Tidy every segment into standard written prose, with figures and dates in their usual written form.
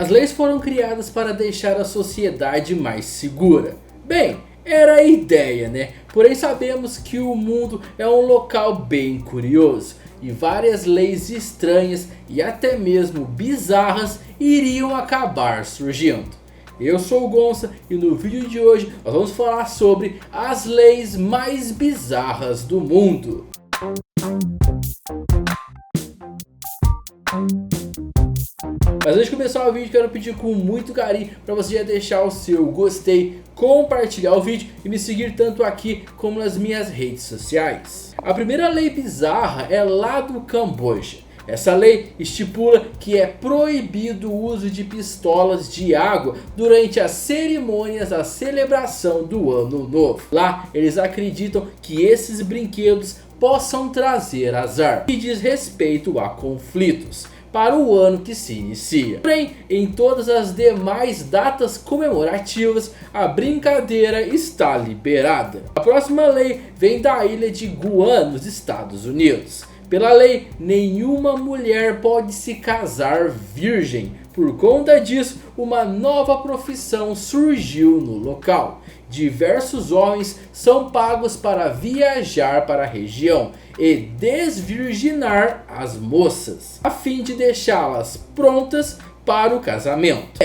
As leis foram criadas para deixar a sociedade mais segura. Bem, era a ideia, né? Porém sabemos que o mundo é um local bem curioso e várias leis estranhas e até mesmo bizarras iriam acabar surgindo. Eu sou o Gonça e no vídeo de hoje nós vamos falar sobre as leis mais bizarras do mundo. Mas antes de começar o vídeo, quero pedir com muito carinho para você já deixar o seu gostei, compartilhar o vídeo e me seguir tanto aqui como nas minhas redes sociais. A primeira lei bizarra é lá do Camboja. Essa lei estipula que é proibido o uso de pistolas de água durante as cerimônias da celebração do Ano Novo. Lá eles acreditam que esses brinquedos possam trazer azar e diz respeito a conflitos para o ano que se inicia. Porém, em todas as demais datas comemorativas, a brincadeira está liberada. A próxima lei vem da ilha de Guam, nos Estados Unidos. Pela lei, nenhuma mulher pode se casar virgem. Por conta disso, uma nova profissão surgiu no local. Diversos homens são pagos para viajar para a região e desvirginar as moças, a fim de deixá-las prontas para o casamento.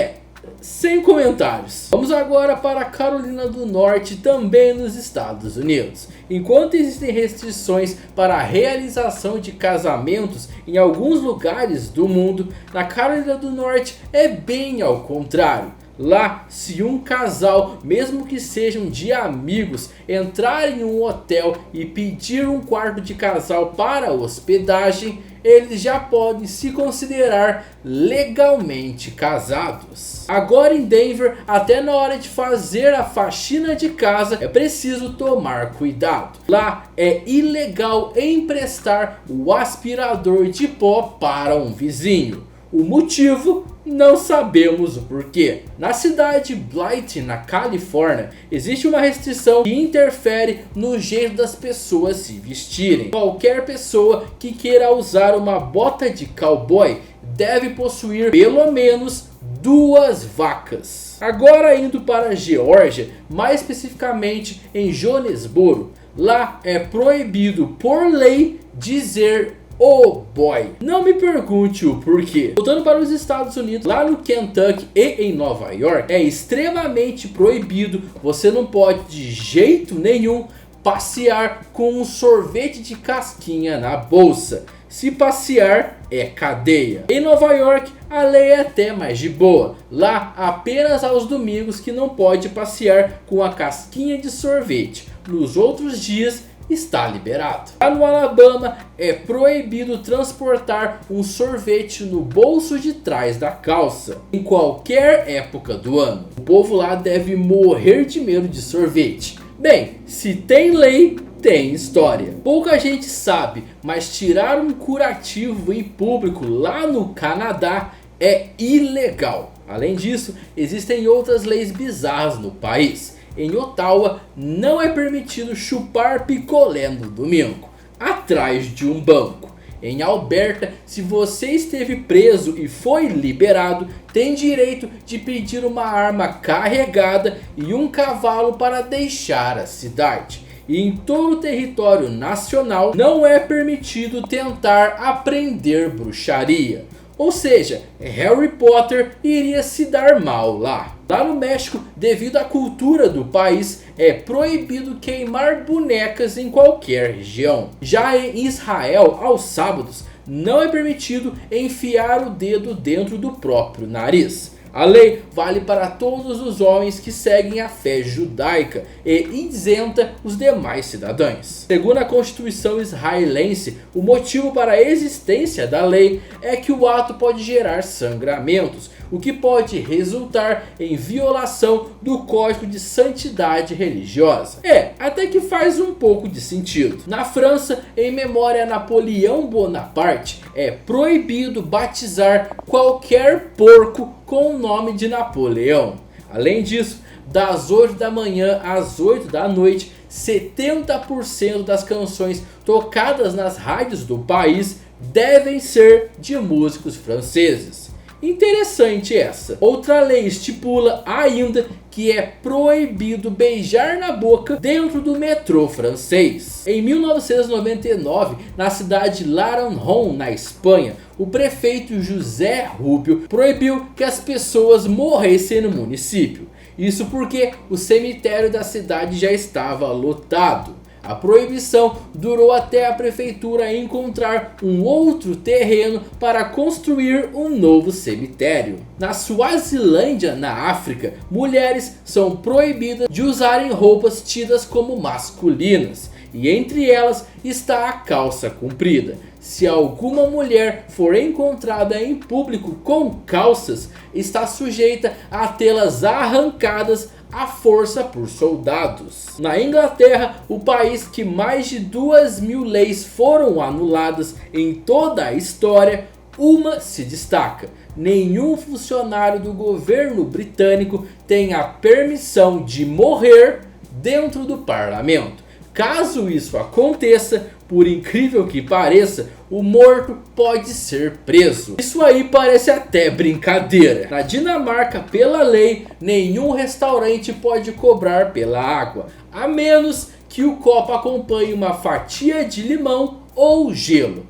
Sem comentários. Vamos agora para a Carolina do Norte, também nos Estados Unidos. Enquanto existem restrições para a realização de casamentos em alguns lugares do mundo, na Carolina do Norte é bem ao contrário. Lá, se um casal, mesmo que sejam de amigos, entrar em um hotel e pedir um quarto de casal para hospedagem, eles já podem se considerar legalmente casados. Agora em Denver, até na hora de fazer a faxina de casa é preciso tomar cuidado. Lá é ilegal emprestar o aspirador de pó para um vizinho. O motivo? Não sabemos o porquê. Na cidade de Blight, na Califórnia, existe uma restrição que interfere no jeito das pessoas se vestirem. Qualquer pessoa que queira usar uma bota de cowboy deve possuir pelo menos 2 vacas. Agora indo para a Geórgia, mais especificamente em Jonesboro, lá é proibido por lei dizer oh boy. Não me pergunte o porquê. Voltando para os Estados Unidos, lá no Kentucky e em Nova York, é extremamente proibido. Você não pode de jeito nenhum passear com um sorvete de casquinha na bolsa. Se passear, é cadeia. Em Nova York, a lei é até mais de boa. Lá, apenas aos domingos que não pode passear com a casquinha de sorvete. Nos outros dias, está liberado. Lá no Alabama é proibido transportar um sorvete no bolso de trás da calça em qualquer época do ano. O povo lá deve morrer de medo de sorvete. Bem, se tem lei, tem história. Pouca gente sabe, mas tirar um curativo em público lá no Canadá é ilegal. Além disso, existem outras leis bizarras no país. Em Ottawa, não é permitido chupar picolé no domingo, atrás de um banco. Em Alberta, se você esteve preso e foi liberado, tem direito de pedir uma arma carregada e um cavalo para deixar a cidade. E em todo o território nacional, não é permitido tentar aprender bruxaria. Ou seja, Harry Potter iria se dar mal lá. Lá no México, devido à cultura do país, é proibido queimar bonecas em qualquer região. Já em Israel, aos sábados, não é permitido enfiar o dedo dentro do próprio nariz. A lei vale para todos os homens que seguem a fé judaica e isenta os demais cidadãos. Segundo a Constituição israelense, o motivo para a existência da lei é que o ato pode gerar sangramentos, o que pode resultar em violação do Código de Santidade Religiosa. Até que faz um pouco de sentido. Na França, em memória a Napoleão Bonaparte, é proibido batizar qualquer porco com o nome de Napoleão. Além disso, das 8 da manhã às 8 da noite, 70% das canções tocadas nas rádios do país devem ser de músicos franceses. Interessante essa. Outra lei estipula ainda que é proibido beijar na boca dentro do metrô francês. Em 1999, na cidade de Laranjon, na Espanha, o prefeito José Rubio proibiu que as pessoas morressem no município. Isso porque o cemitério da cidade já estava lotado. A proibição durou até a prefeitura encontrar um outro terreno para construir um novo cemitério. Na Suazilândia, na África, mulheres são proibidas de usarem roupas tidas como masculinas, e entre elas está a calça comprida. Se alguma mulher for encontrada em público com calças, está sujeita a tê-las arrancadas à força por soldados. Na Inglaterra, o país que mais de 2.000 leis foram anuladas em toda a história, uma se destaca: nenhum funcionário do governo britânico tem a permissão de morrer dentro do parlamento. Caso isso aconteça, por incrível que pareça, o morto pode ser preso. Isso aí parece até brincadeira. Na Dinamarca, pela lei, nenhum restaurante pode cobrar pela água, a menos que o copo acompanhe uma fatia de limão ou gelo.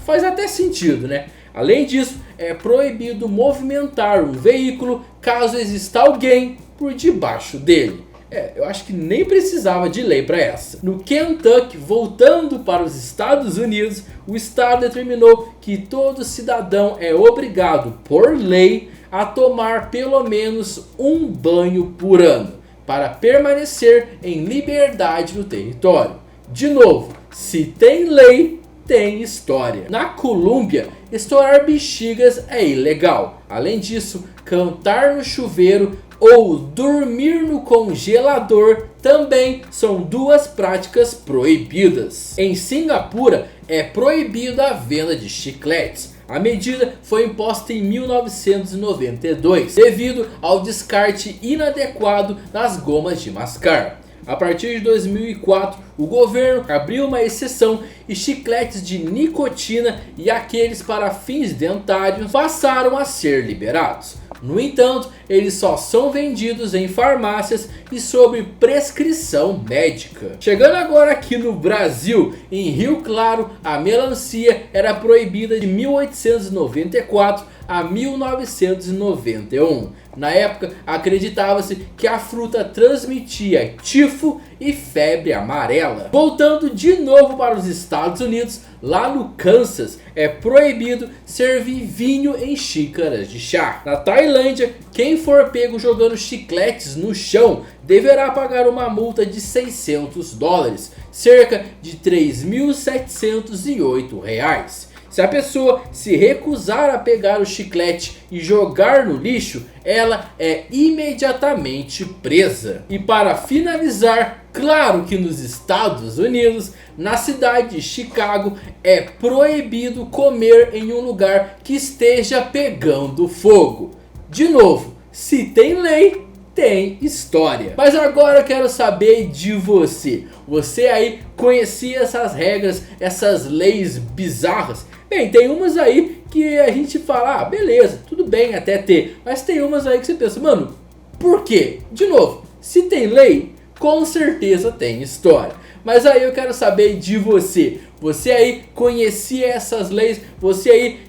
Faz até sentido, né? Além disso, é proibido movimentar um veículo caso exista alguém por debaixo dele. Eu acho que nem precisava de lei para essa. No Kentucky, voltando para os Estados Unidos, o estado determinou que todo cidadão é obrigado, por lei, a tomar pelo menos um banho por ano, para permanecer em liberdade no território. De novo, se tem lei, tem história. Na Colômbia, estourar bexigas é ilegal. Além disso, cantar no chuveiro ou dormir no congelador também são duas práticas proibidas. Em Singapura é proibida a venda de chicletes. A medida foi imposta em 1992 devido ao descarte inadequado das gomas de mascar. A partir de 2004, o governo abriu uma exceção e chicletes de nicotina e aqueles para fins dentários passaram a ser liberados. No entanto, eles só são vendidos em farmácias e sob prescrição médica. Chegando agora aqui no Brasil, em Rio Claro, a melancia era proibida de 1894 a 1991. Na época, acreditava-se que a fruta transmitia tifo e febre amarela. Voltando de novo para os Estados Unidos, lá no Kansas é proibido servir vinho em xícaras de chá. Na Tailândia, quem for pego jogando chicletes no chão deverá pagar uma multa de $600, cerca de R$3.708. Se a pessoa se recusar a pegar o chiclete e jogar no lixo, ela é imediatamente presa. E para finalizar, claro que nos Estados Unidos, na cidade de Chicago, é proibido comer em um lugar que esteja pegando fogo. De novo, se tem lei, tem história. Mas agora eu quero saber de você. Você aí conhecia essas regras, essas leis bizarras? Bem, tem umas aí que a gente fala, beleza, tudo bem até ter. Mas tem umas aí que você pensa, mano, por quê? De novo, se tem lei, com certeza tem história. Mas aí eu quero saber de você. Você aí conhecia essas leis? Você aí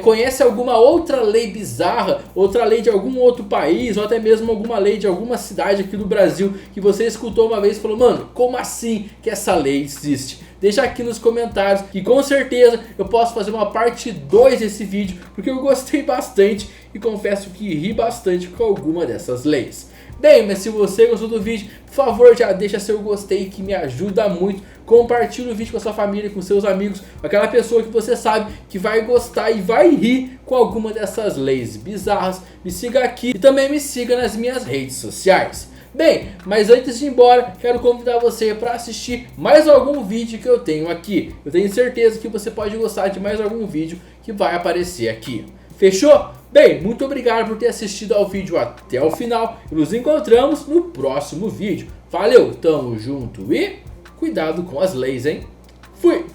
conhece alguma outra lei bizarra? Outra lei de algum outro país? Ou até mesmo alguma lei de alguma cidade aqui do Brasil que você escutou uma vez e falou, mano, como assim que essa lei existe? Deixa aqui nos comentários que com certeza eu posso fazer uma parte 2 desse vídeo, porque eu gostei bastante e confesso que ri bastante com alguma dessas leis. Bem, mas se você gostou do vídeo, por favor já deixa seu gostei que me ajuda muito. Compartilhe o vídeo com a sua família, com seus amigos, com aquela pessoa que você sabe que vai gostar e vai rir com alguma dessas leis bizarras. Me siga aqui e também me siga nas minhas redes sociais. Bem, mas antes de ir embora, quero convidar você para assistir mais algum vídeo que eu tenho aqui. Eu tenho certeza que você pode gostar de mais algum vídeo que vai aparecer aqui. Fechou? Bem, muito obrigado por ter assistido ao vídeo até o final. E nos encontramos no próximo vídeo. Valeu, tamo junto e cuidado com as leis, hein? Fui!